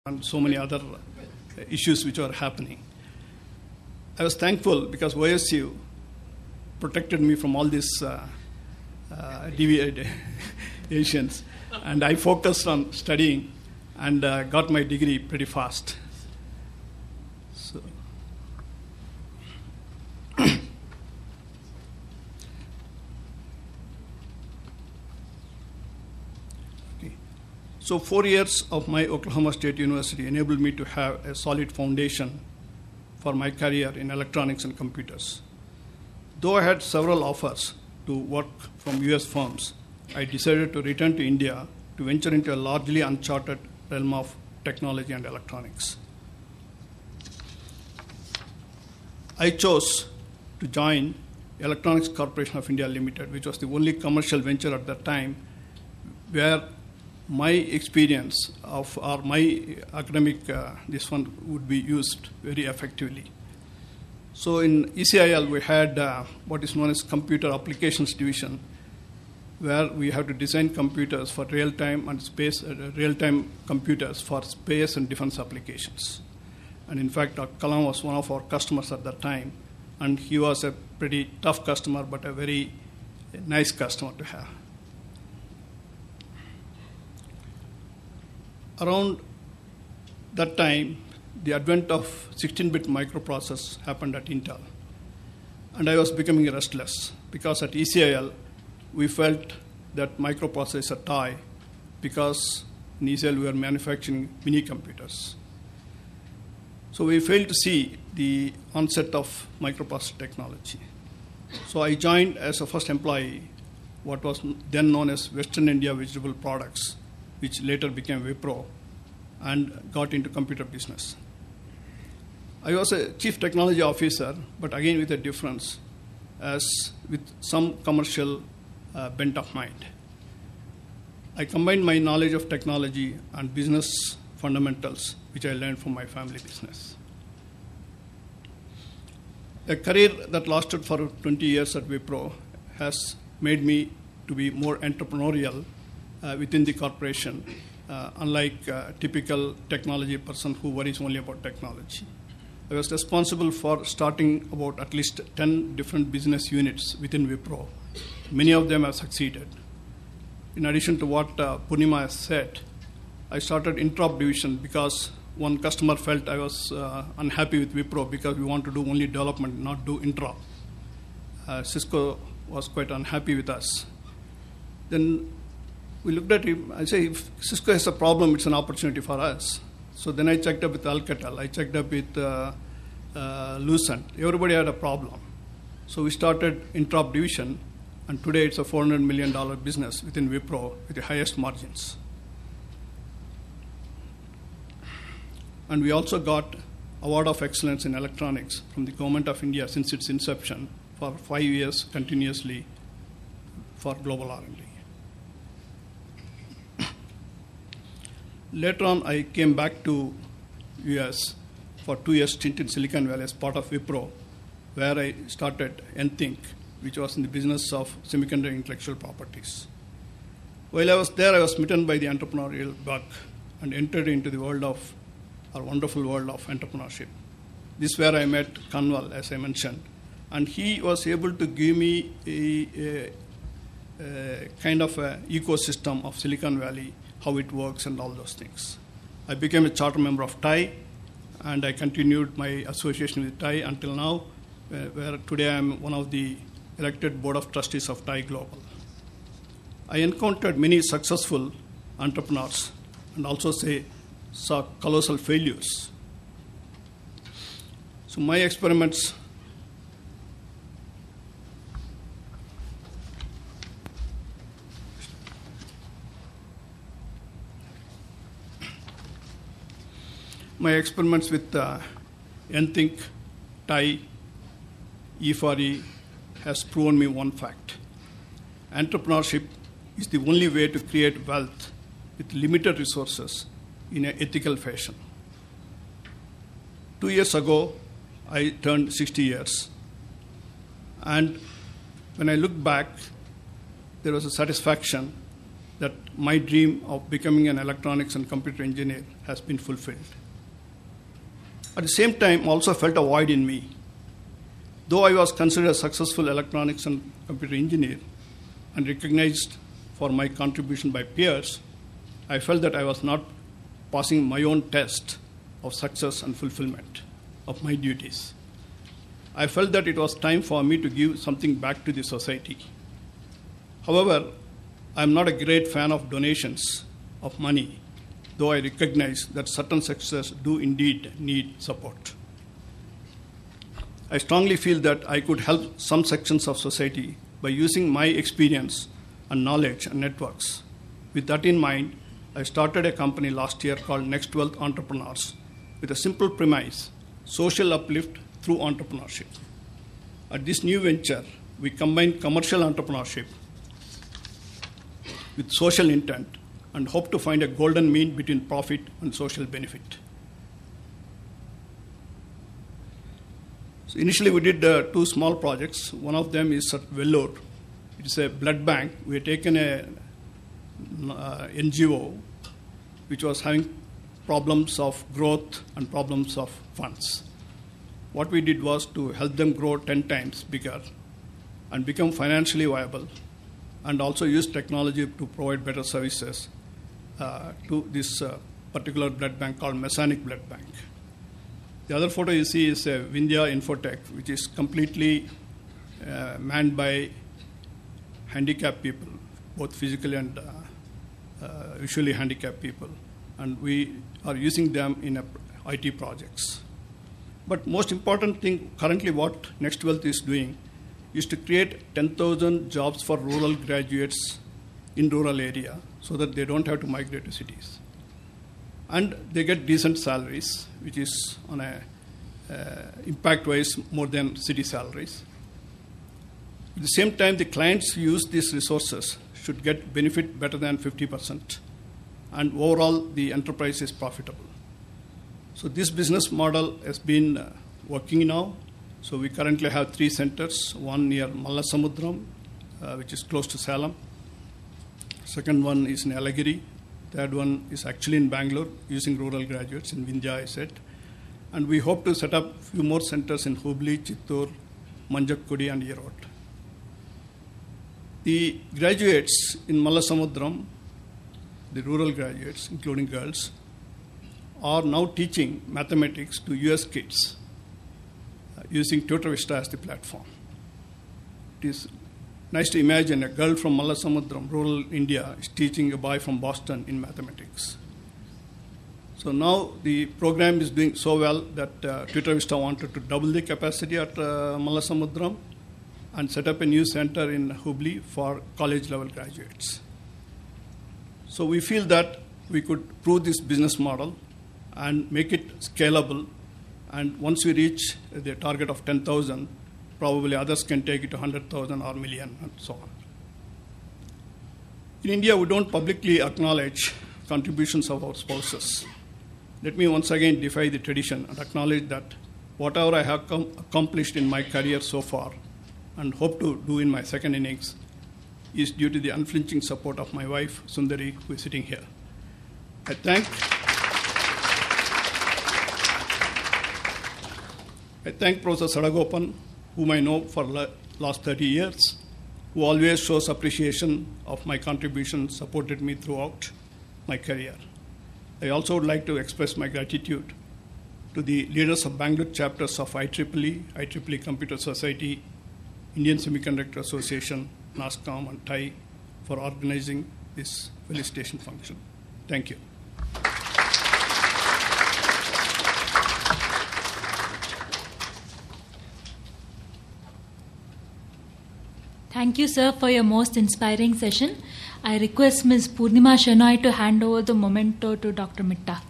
and so many other issues which were happening. I was thankful because OSU protected me from all these deviations, and I focused on studying and got my degree pretty fast. So, So 4 years of my Oklahoma State University enabled me to have a solid foundation for my career in electronics and computers. Though I had several offers to work from US firms, I decided to return to India to venture into a largely uncharted realm of technology and electronics. I chose to join Electronics Corporation of India Limited, which was the only commercial venture at that time where my experience of or my academic this one would be used very effectively. So in ECIL we had what is known as Computer Applications Division, where we have to design computers for real-time and space real-time computers for space and defense applications. And in fact, Kalam was one of our customers at that time, and he was a pretty tough customer, but a very nice customer to have. Around that time, the advent of 16-bit microprocessors happened at Intel. And I was becoming restless because at ECIL, we felt that microprocessor is a toy because in ECIL we were manufacturing mini computers. So we failed to see the onset of microprocessor technology. So I joined as a first employee what was then known as Western India Vegetable Products, which later became Wipro, and got into computer business. I was a chief technology officer, but again with a difference, as with some commercial bent of mind. I combined my knowledge of technology and business fundamentals, which I learned from my family business. A career that lasted for 20 years at Wipro has made me to be more entrepreneurial within the corporation, unlike a typical technology person who worries only about technology. I was responsible for starting about at least 10 different business units within Wipro. Many of them have succeeded. In addition to what Purnima has said, I started Interop division because one customer felt I was unhappy with Wipro because we want to do only development, not do Interop. Cisco was quite unhappy with us. Then we looked at him. I say, if Cisco has a problem, it's an opportunity for us. So then I checked up with Alcatel. I checked up with Lucent. Everybody had a problem. So we started Interop division, and today it's a $400 million business within Wipro with the highest margins. And we also got Award of Excellence in Electronics from the Government of India since its inception for 5 years continuously for global R&D. Later on, I came back to US for 2 years stint in Silicon Valley as part of Wipro, where I started Nthink, which was in the business of semiconductor intellectual properties. While I was there, I was smitten by the entrepreneurial bug and entered into the world of, our wonderful world of entrepreneurship. This is where I met Kanwal, as I mentioned, and he was able to give me a kind of a ecosystem of Silicon Valley, how it works and all those things. I became a charter member of TIE, and I continued my association with TIE until now, where today I am one of the elected board of trustees of TIE Global. I encountered many successful entrepreneurs and also saw colossal failures. So my experiments with Nthink, TIE, E4E has proven me one fact. Entrepreneurship is the only way to create wealth with limited resources in an ethical fashion. 2 years ago, I turned 60 years. And when I look back, there was a satisfaction that my dream of becoming an electronics and computer engineer has been fulfilled. At the same time, I also felt a void in me. Though I was considered a successful electronics and computer engineer and recognized for my contribution by peers, I felt that I was not passing my own test of success and fulfillment of my duties. I felt that it was time for me to give something back to the society. However, I am not a great fan of donations of money, though I recognize that certain sectors do indeed need support. I strongly feel that I could help some sections of society by using my experience and knowledge and networks. With that in mind, I started a company last year called Next Wealth Entrepreneurs with a simple premise: social uplift through entrepreneurship. At this new venture, we combine commercial entrepreneurship with social intent and hope to find a golden mean between profit and social benefit. So initially, we did 2 small projects. One of them is at Vellore. It is a blood bank. We had taken a NGO which was having problems of growth and problems of funds. What we did was to help them grow 10 times bigger and become financially viable, and also use technology to provide better services to this particular blood bank called Masonic Blood Bank. The other photo you see is a Vindhya Infotech, which is completely manned by handicapped people, both physically and visually handicapped people. And we are using them in IT projects. But most important thing, currently what Next Wealth is doing is to create 10,000 jobs for rural graduates in rural area so that they don't have to migrate to cities. And they get decent salaries, which is on a impact-wise more than city salaries. At the same time, the clients who use these resources should get benefit better than 50%. And overall, the enterprise is profitable. So this business model has been working now. So we currently have 3 centers, one near Mallasamudram, which is close to Salem. Second one is in Elagiri. Third one is actually in Bangalore, using rural graduates in Vindhya, I said. And we hope to set up a few more centers in Hubli, Chittoor, Manjakkudi, and Erode. The graduates in Mallasamudram, the rural graduates, including girls, are now teaching mathematics to US kids using Tutor Vista as the platform. It is nice to imagine a girl from Mallasamudram, rural India, is teaching a boy from Boston in mathematics. So now the program is doing so well that Tutor Vista wanted to double the capacity at Mallasamudram and set up a new center in Hubli for college-level graduates. So we feel that we could prove this business model and make it scalable. And once we reach the target of 10,000, probably others can take it to 100,000 or million and so on. In India, we don't publicly acknowledge contributions of our spouses. Let me once again defy the tradition and acknowledge that whatever I have accomplished in my career so far and hope to do in my second innings is due to the unflinching support of my wife, Sundari, who is sitting here. I thank Professor Sadagopan, whom I know for last 30 years, who always shows appreciation of my contribution, supported me throughout my career. I also would like to express my gratitude to the leaders of Bangalore chapters of IEEE, IEEE Computer Society, Indian Semiconductor Association, NASCOM, and TIE for organizing this felicitation function. Thank you. Thank you, sir, for your most inspiring session. I request Ms. Purnima Shenoy to hand over the memento to Dr. Mitta.